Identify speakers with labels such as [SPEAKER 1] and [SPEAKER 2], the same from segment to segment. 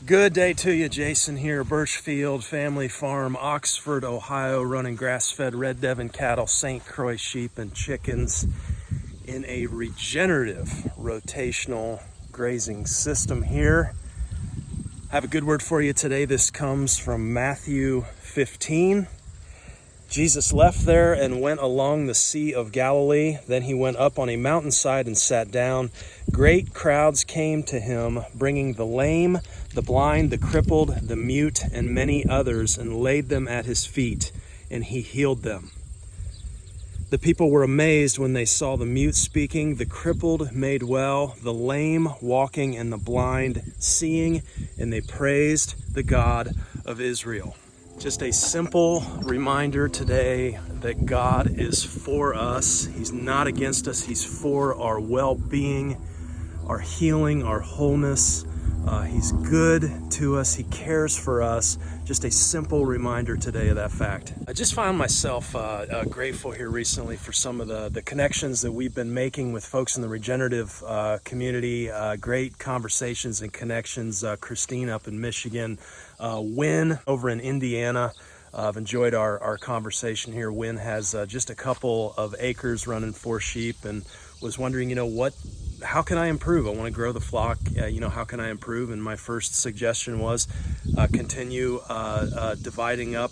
[SPEAKER 1] Good day to you, Jason here, Birchfield Family Farm, Oxford, Ohio, running grass-fed Red Devon cattle, St Croix sheep, and chickens in a regenerative rotational grazing system here. I have a good word for you today. This comes from Matthew 15. Jesus left there and went along the Sea of Galilee. Then he went up on a mountainside and sat down. Great crowds came to him, bringing the lame, the blind, the crippled, the mute, and many others, and laid them at his feet, and he healed them. The people were amazed when they saw the mute speaking, the crippled made well, the lame walking, and the blind seeing, and they praised the God of Israel. Just a simple reminder today that God is for us. He's not against us. He's for our well-being, our healing, our wholeness. He's good to us. He cares for us. Just a simple reminder today of that fact. I just found myself grateful here recently for some of the connections that we've been making with folks in the regenerative community. Great conversations and connections. Christine up in Michigan, Wynn over in Indiana. I've enjoyed our conversation here. Wynn has just a couple of acres running 4 sheep and was wondering, how can I improve? I want to grow the flock. How can I improve? And my first suggestion was continue dividing up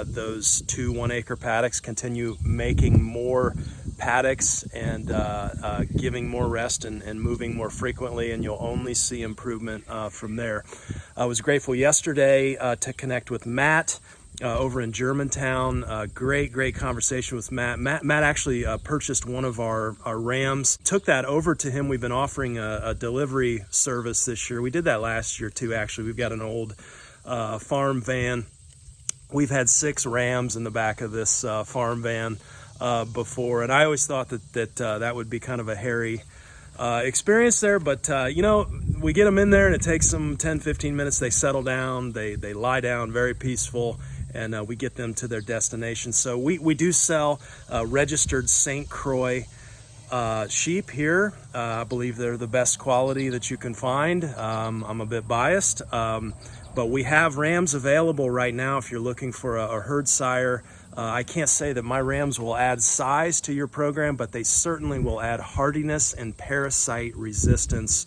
[SPEAKER 1] those 2 1-acre paddocks, continue making more paddocks and giving more rest and moving more frequently, and you'll only see improvement from there. I was grateful yesterday to connect with Matt over in Germantown. Great conversation with Matt. Matt actually purchased one of our rams, took that over to him. We've been offering a delivery service this year. We did that last year too, actually. We've got an old farm van. We've had 6 rams in the back of this farm van before, and I always thought that would be kind of a hairy experience there, but we get them in there and it takes them 10-15 minutes. They settle down, they lie down, very peaceful, and we get them to their destination. So we do sell registered St Croix sheep here. I believe they're the best quality that you can find. I'm a bit biased, but we have rams available right now if you're looking for a herd sire. I can't say that my rams will add size to your program, but they certainly will add hardiness and parasite resistance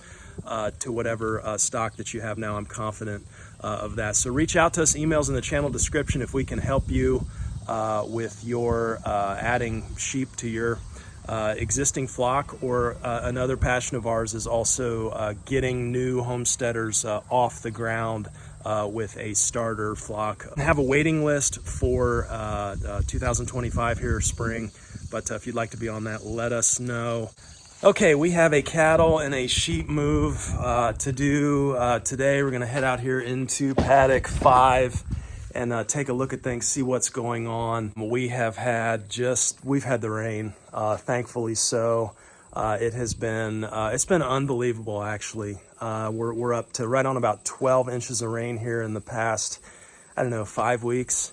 [SPEAKER 1] to whatever stock that you have now. I'm confident of that. So reach out to us, emails in the channel description if we can help you with your adding sheep to your existing flock, or another passion of ours is also getting new homesteaders off the ground with a starter flock. I have a waiting list for 2025 here spring, but if you'd like to be on that, let us know. Okay, we have a cattle and a sheep move to do today. We're going to head out here into paddock 5 and take a look at things, see what's going on. We've had the rain, thankfully so. It's been unbelievable, actually. We're up to right on about 12 inches of rain here in the past, 5 weeks.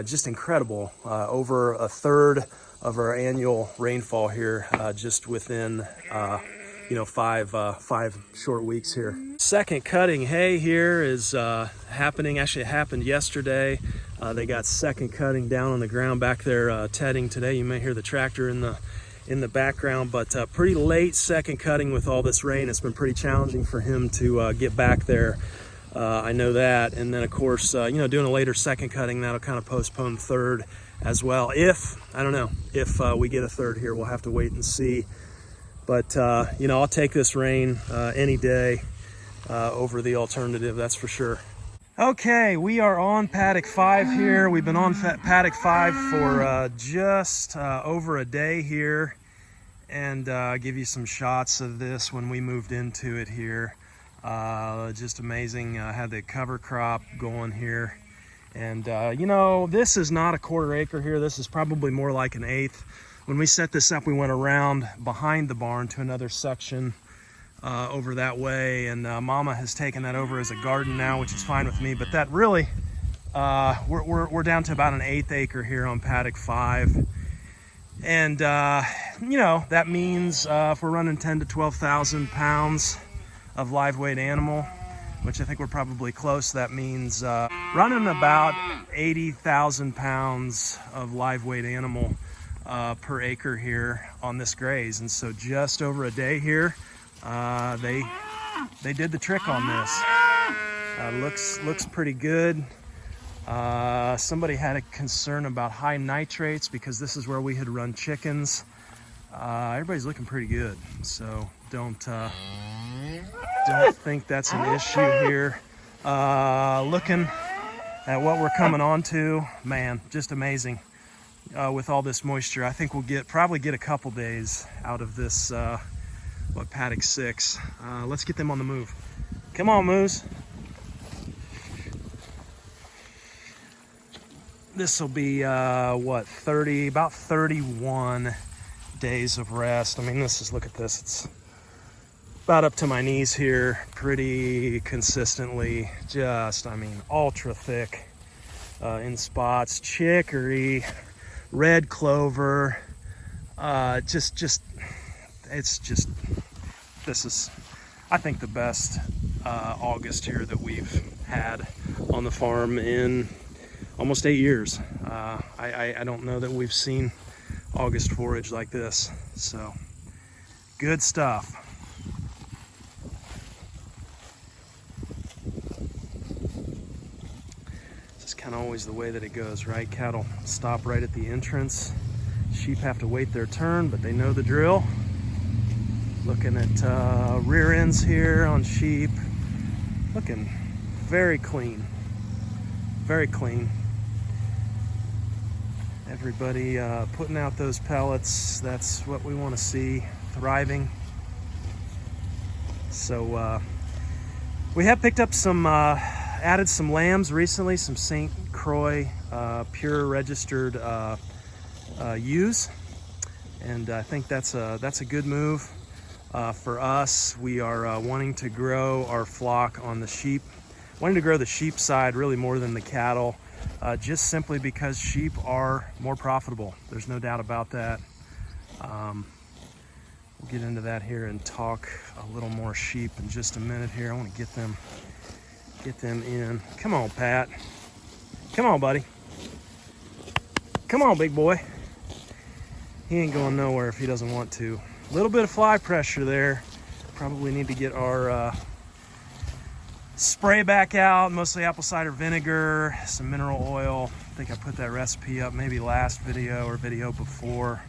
[SPEAKER 1] Just incredible. Over a third of our annual rainfall here, just within 5 short weeks here. Second cutting hay here is happening. Actually, it happened yesterday. They got second cutting down on the ground back there tedding today. You may hear the tractor in the background, but pretty late second cutting with all this rain. It's been pretty challenging for him to get back there. I know that. And then of course, doing a later second cutting, that'll kind of postpone third as well. If we get a third here, we'll have to wait and see. But I'll take this rain any day over the alternative, that's for sure. Okay, we are on paddock 5 here. We've been on paddock 5 for just over a day here, and give you some shots of this when we moved into it here. Just amazing. Had the cover crop going here, and this is not a 1/4 acre here. This is probably more like an 1/8. When we set this up, we went around behind the barn to another section over that way, and Mama has taken that over as a garden now, which is fine with me. But that really, we're down to about an 1/8 acre here on paddock 5, and that means if we're running 10 to 12,000 pounds of live weight animal, which I think we're probably close. That means running about 80,000 pounds of live weight animal per acre here on this graze. And so just over a day here, they did the trick on this. Looks pretty good. Somebody had a concern about high nitrates because this is where we had run chickens. Everybody's looking pretty good, so don't think that's an issue here. Looking at what we're coming on to, man, just amazing. With all this moisture, I think we'll probably get a couple days out of this paddock 6. Let's get them on the move. Come on, Moose. This will be about 31 days of rest. I mean, look at this. It's about up to my knees here, pretty consistently. Ultra thick in spots. Chicory, red clover. This is, I think, the best August here that we've had on the farm in almost 8 years. I don't know that we've seen August forage like this, so good stuff. This is kind of always the way that it goes, right? Cattle stop right at the entrance. Sheep have to wait their turn, but they know the drill. Looking at rear ends here on sheep, looking very clean, very clean. Everybody putting out those pellets. That's what we want to see, thriving. So we have picked up some, added some lambs recently, some St Croix pure registered ewes, and I think that's a good move for us. We are wanting to grow our flock on the sheep, wanting to grow the sheep side really more than the cattle. Just simply because sheep are more profitable. There's no doubt about that. We'll get into that here and talk a little more sheep in just a minute here. I want to get them in. Come on, Pat. Come on, buddy. Come on, big boy. He ain't going nowhere if he doesn't want to. A little bit of fly pressure there. Probably need to get our spray back out, mostly apple cider vinegar, some mineral oil. I think I put that recipe up maybe last video or video before,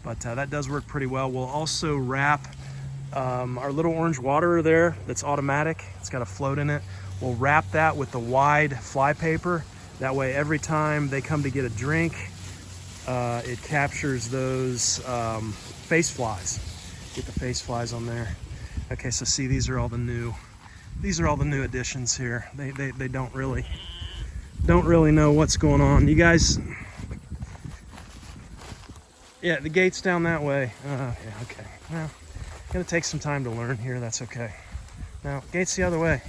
[SPEAKER 1] but that does work pretty well. We'll also wrap our little orange waterer there that's automatic. It's got a float in it. We'll wrap that with the wide fly paper. That way every time they come to get a drink, it captures those face flies. Get the face flies on there. Okay, so see, these are all the new additions here. They don't really know what's going on. You guys, yeah, the gate's down that way. Yeah, okay. Well, gonna take some time to learn here. That's okay. Now, gate's the other way.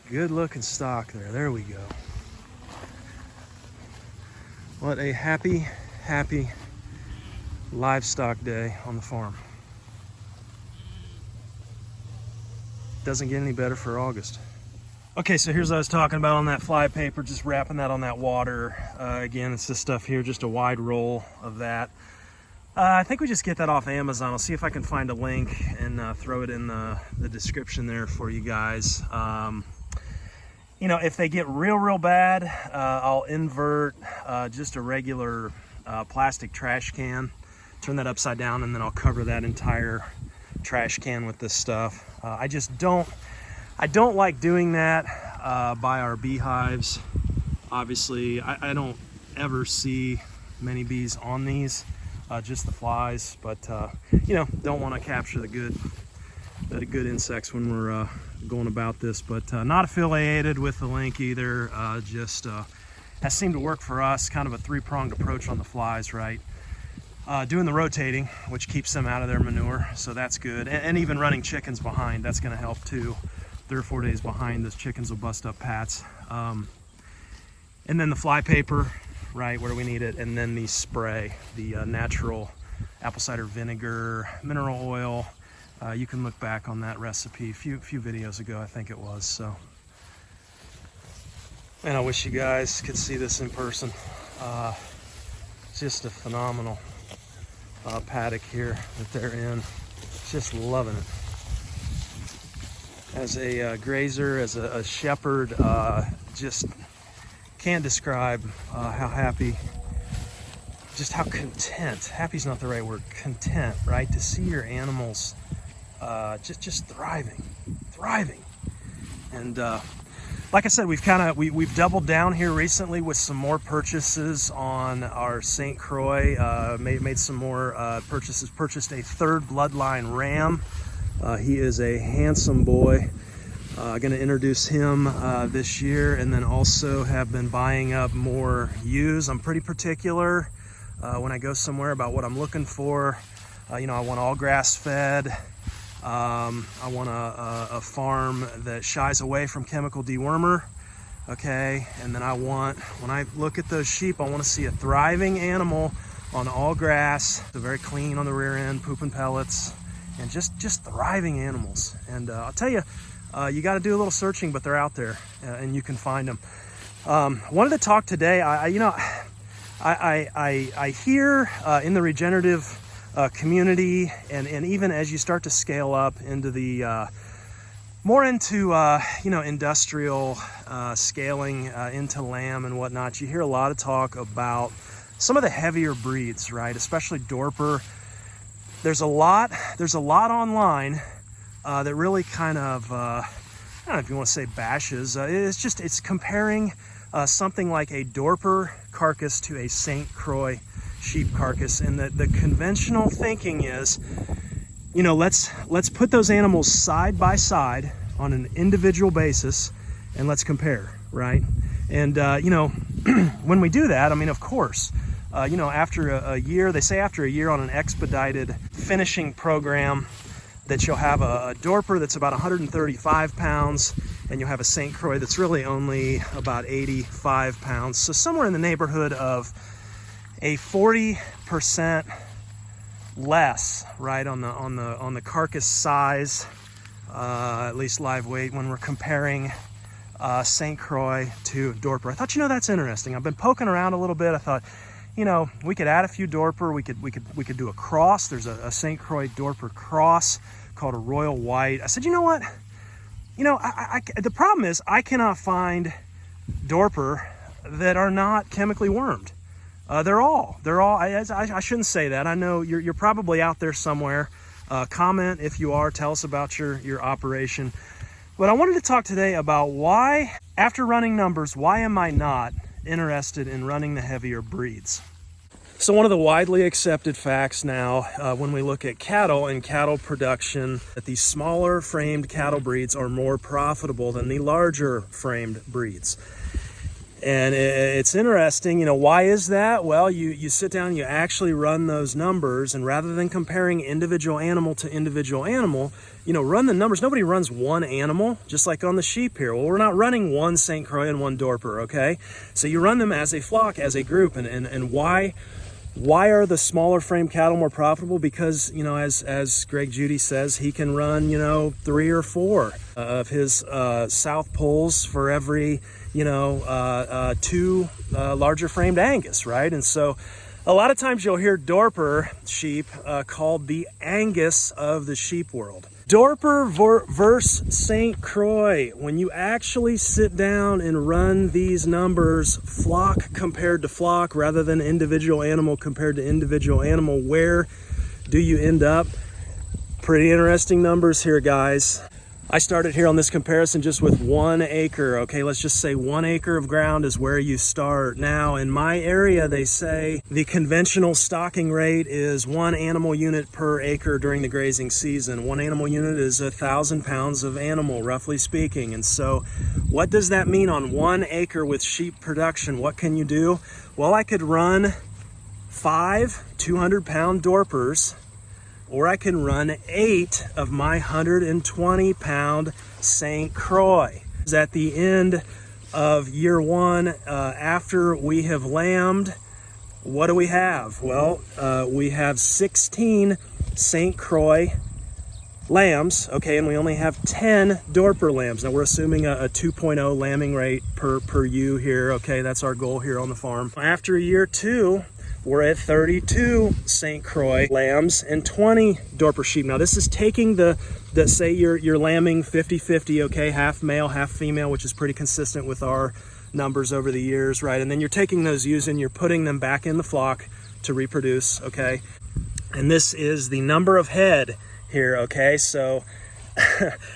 [SPEAKER 1] Good looking stock there. There we go. What a happy livestock day on the farm. Doesn't get any better for August. Okay, so here's what I was talking about on that fly paper, just wrapping that on that water. Again, it's this stuff here, just a wide roll of that. I think we just get that off Amazon. I'll see if I can find a link and throw it in the description there for you guys. You know, if they get real bad, I'll invert just a regular plastic trash can, turn that upside down, and then I'll cover that entire trash can with this stuff. I don't like doing that by our beehives. Obviously, I don't ever see many bees on these, just the flies, but you know, don't want to capture the good insects when we're going about this. But not affiliated with the link either. Just has seemed to work for us. Kind of a three-pronged approach on the flies, right? Doing the rotating, which keeps them out of their manure, so that's good. And even running chickens behind, that's going to help too. 3 or 4 days behind, those chickens will bust up pats. And then the fly paper, right where we need it, and then the spray, the natural apple cider vinegar, mineral oil. You can look back on that recipe a few videos ago, I think it was. So, and I wish you guys could see this in person. Just a phenomenal paddock here that they're in. Just loving it. As a grazer, as a shepherd, just can't describe how happy, just how content, happy's not the right word, content, right? To see your animals just thriving. And like I said, we've doubled down here recently with some more purchases on our St Croix. Made some more purchases. Purchased a third bloodline ram. He is a handsome boy. Going to introduce him this year, and then also have been buying up more ewes. I'm pretty particular when I go somewhere about what I'm looking for. I want all grass fed. I want a farm that shies away from chemical dewormer. Okay, and then when I look at those sheep, I want to see a thriving animal on all grass. They're very clean on the rear end, pooping pellets, and just thriving animals. And I'll tell you, you got to do a little searching, but they're out there, and you can find them. Wanted to talk today. I hear in the regenerative community, and even as you start to scale up into the more into industrial scaling into lamb and whatnot, you hear a lot of talk about some of the heavier breeds, right? Especially Dorper. There's a lot online that really kind of, I don't know if you want to say bashes. It's comparing something like a Dorper carcass to a St Croix sheep carcass, and the conventional thinking is, let's put those animals side by side on an individual basis, and let's compare, right? And when we do that, I mean, of course, after a year, they say after a year on an expedited finishing program, that you'll have a Dorper that's about 135 pounds, and you'll have a St Croix that's really only about 85 pounds. So somewhere in the neighborhood of a 40% less, right, on the carcass size, at least live weight, when we're comparing St Croix to Dorper. I thought, that's interesting. I've been poking around a little bit. I thought, we could add a few Dorper. We could do a cross. There's a St Croix Dorper cross called a Royal White. I said, you know what? The problem is I cannot find Dorper that are not chemically wormed. They're all. I shouldn't say that. I know you're probably out there somewhere. Comment if you are. Tell us about your operation. But I wanted to talk today about why, after running numbers, why am I not interested in running the heavier breeds? So one of the widely accepted facts now, when we look at cattle and cattle production, that these smaller framed cattle breeds are more profitable than the larger framed breeds. And it's interesting, why is that? Well, you sit down, you actually run those numbers, and rather than comparing individual animal to individual animal, run the numbers. Nobody runs one animal, just like on the sheep here. Well, we're not running one St. Croix and one Dorper, okay? So you run them as a flock, as a group, and why are the smaller frame cattle more profitable? Because, as Greg Judy says, he can run, 3 or 4 of his South Poles for every, 2 larger framed Angus, right? And so a lot of times you'll hear Dorper sheep called the Angus of the sheep world. Dorper versus St. Croix. When you actually sit down and run these numbers, flock compared to flock rather than individual animal compared to individual animal, where do you end up? Pretty interesting numbers here, guys. I started here on this comparison just with 1 acre. Okay, let's just say 1 acre of ground is where you start. Now, in my area, they say the conventional stocking rate is 1 animal unit per acre during the grazing season. 1 animal unit is 1,000 pounds of animal, roughly speaking. And so what does that mean on 1 acre with sheep production? What can you do? Well, I could run 5 200-pound Dorpers, or I can run 8 of my 120-pound St. Croix. At the end of year 1, after we have lambed what do we have? Well, we have 16 St. Croix lambs, okay, and we only have 10 Dorper lambs. Now we're assuming a 2.0 lambing rate per ewe here, okay, that's our goal here on the farm. After year 2, we're at 32 St. Croix lambs and 20 Dorper sheep. Now this is taking the say you're lambing 50-50, okay, half male, half female, which is pretty consistent with our numbers over the years, right? And then you're taking those ewes and you're putting them back in the flock to reproduce, okay? And this is the number of head here, okay? So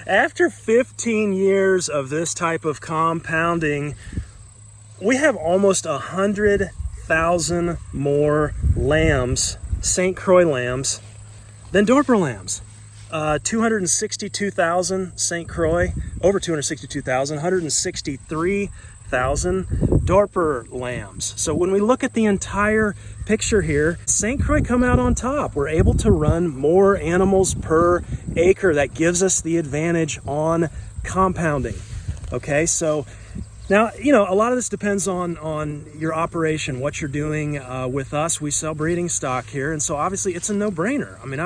[SPEAKER 1] after 15 years of this type of compounding, we have almost 100,000 more lambs, St. Croix lambs, than Dorper lambs. 262,000 St. Croix, over 262,000, 163,000 Dorper lambs. So when we look at the entire picture here, St. Croix come out on top. We're able to run more animals per acre. That gives us the advantage on compounding. Okay, so now, you know, a lot of this depends on your operation, what you're doing. With us, we sell breeding stock here, and so obviously it's a no-brainer. I mean,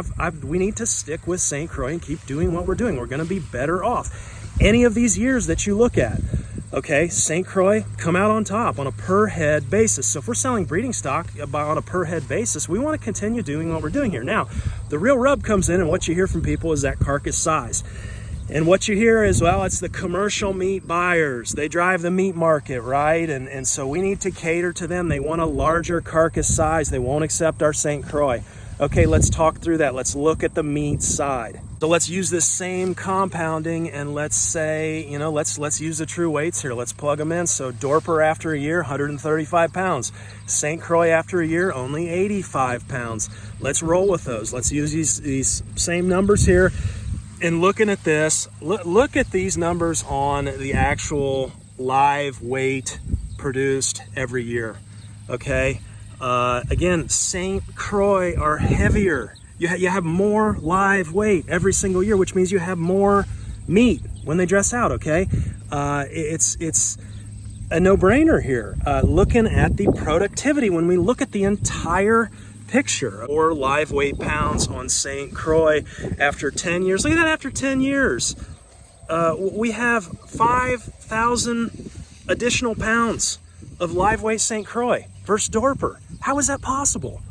[SPEAKER 1] we need to stick with St. Croix and keep doing what we're doing. We're going to be better off. Any of these years that you look at, okay, St. Croix come out on top on a per head basis. So if we're selling breeding stock on a per head basis, we want to continue doing what we're doing here. Now, the real rub comes in, and what you hear from people is that carcass size. And what you hear is, well, it's the commercial meat buyers. They drive the meat market, right? And so we need to cater to them. They want a larger carcass size. They won't accept our St. Croix. Okay, let's talk through that. Let's look at the meat side. So let's use this same compounding, and let's say, you know, let's use the true weights here. Let's plug them in. So Dorper after a year, 135 pounds. St. Croix after a year, only 85 pounds. Let's roll with those. Let's use these same numbers here. And looking at this, look at these numbers on the actual live weight produced every year, okay? Again, St. Croix are heavier. You have more live weight every single year, which means you have more meat when they dress out, okay? It's a no-brainer here. Looking at the productivity, when we look at the entire picture, or live weight pounds on St. Croix after 10 years. Look at that, after 10 years. We have 5,000 additional pounds of live weight St. Croix versus Dorper. How is that possible?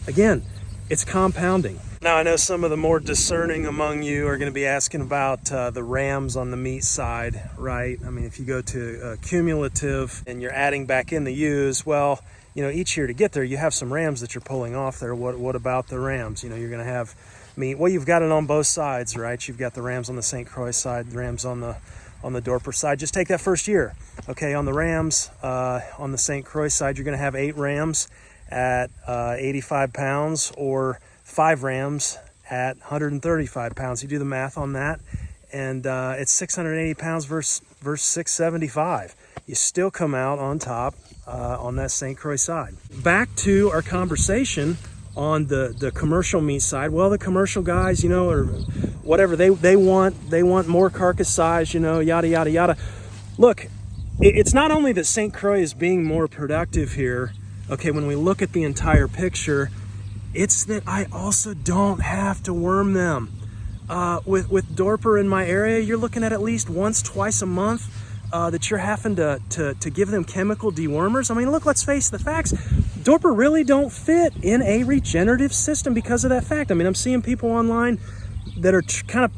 [SPEAKER 1] Again, it's compounding. Now, I know some of the more discerning among you are going to be asking about the rams on the meat side, right? I mean, if you go to cumulative and you're adding back in the ewes, well, you know, each year to get there, you have some rams that you're pulling off there. What about the rams? You know, you're going to have meat. Well, you've got it on both sides, right? You've got the rams on the St. Croix side, the rams on the Dorper side. Just take that first year. Okay, on the rams, on the St. Croix side, you're going to have 8 rams at 85 pounds or 5 rams at 135 pounds. You do the math on that, and it's 680 pounds versus 675. You still come out on top on that St. Croix side. Back to our conversation on the commercial meat side. Well, the commercial guys, you know, or whatever, they want more carcass size, you know, yada yada yada. Look, it's not only that St. Croix is being more productive here. Okay, when we look at the entire picture, it's that I also don't have to worm them. With Dorper in my area, you're looking at least once, twice a month that you're having to give them chemical dewormers. I mean, look, let's face the facts. Dorper really don't fit in a regenerative system because of that fact. I mean, I'm seeing people online that are kind of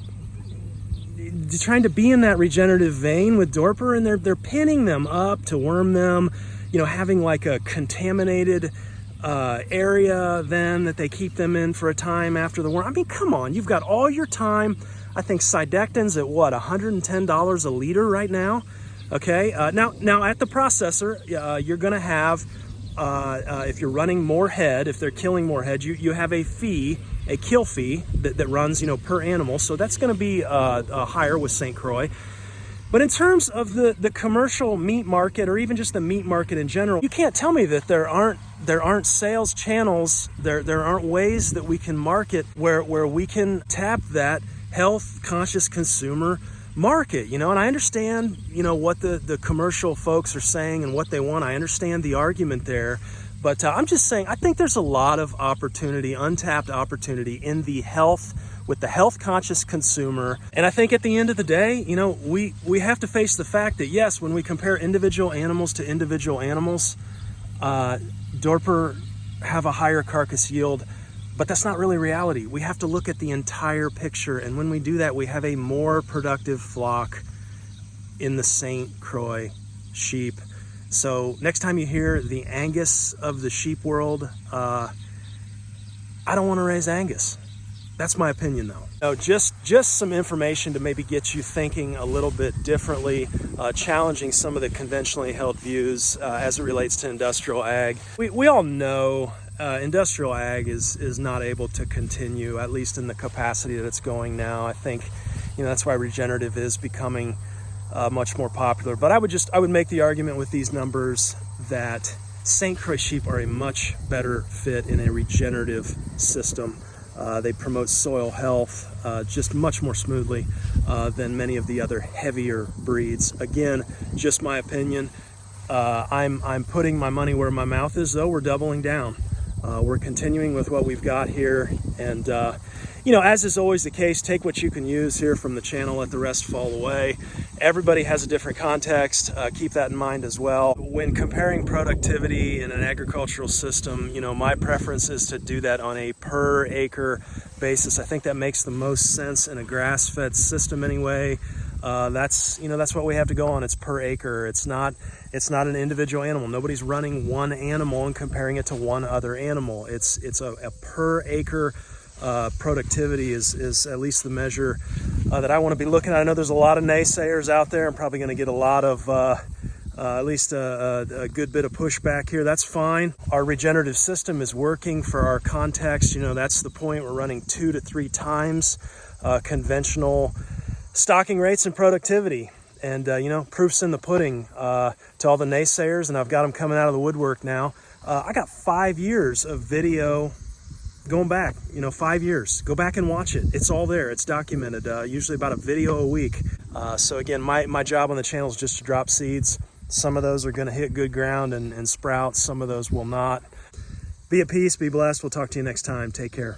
[SPEAKER 1] trying to be in that regenerative vein with Dorper, and they're pinning them up to worm them, you know, having like a contaminated area then that they keep them in for a time after the worm. I mean, come on, you've got all your time. I think Sidectin's at what, $110 a liter right now? Okay, now at the processor, you're gonna have, if you're running more head, if they're killing more head, you have a fee, a kill fee that runs, you know, per animal. So that's gonna be higher with St. Croix. But in terms of the commercial meat market, or even just the meat market in general, you can't tell me that there aren't sales channels, there aren't ways that we can market where we can tap that health conscious consumer market, you know. And I understand, you know, what the commercial folks are saying and what they want. I understand the argument there, But I'm just saying, I think there's a lot of opportunity, untapped opportunity in the health, with the health conscious consumer. And I think at the end of the day, you know, we have to face the fact that yes, when we compare individual animals to individual animals, Dorper have a higher carcass yield, but that's not really reality. We have to look at the entire picture. And when we do that, we have a more productive flock in the St Croix sheep. So next time you hear the Angus of the sheep world, I don't want to raise Angus. That's my opinion though. No, just some information to maybe get you thinking a little bit differently, challenging some of the conventionally held views as it relates to industrial ag. We all know industrial ag is not able to continue, at least in the capacity that it's going now. I think, you know, that's why regenerative is becoming much more popular. But I would make the argument with these numbers that St. Croix sheep are a much better fit in a regenerative system. They promote soil health just much more smoothly than many of the other heavier breeds. Again, just my opinion. I'm putting my money where my mouth is, though. We're doubling down. We're continuing with what we've got here, and you know, as is always the case, take what you can use here from the channel, let the rest fall away. Everybody has a different context. Keep that in mind as well. When comparing productivity in an agricultural system, you know, my preference is to do that on a per acre basis. I think that makes the most sense in a grass-fed system anyway. That's what we have to go on. It's per acre. It's not an individual animal. Nobody's running one animal and comparing it to one other animal. It's a per acre productivity is at least the measure that I want to be looking at. I know there's a lot of naysayers out there. I'm probably going to get a lot of at least a good bit of pushback here. That's fine. Our regenerative system is working for our context. You know, that's the point. We're running 2 to 3 times conventional stocking rates and productivity. And you know, proof's in the pudding to all the naysayers, and I've got them coming out of the woodwork now. I got 5 years of video going back, you know, 5 years. Go back and watch it. It's all there. It's documented, usually about a video a week. So again, my job on the channel is just to drop seeds. Some of those are going to hit good ground and sprout. Some of those will not. Be at peace. Be blessed. We'll talk to you next time. Take care.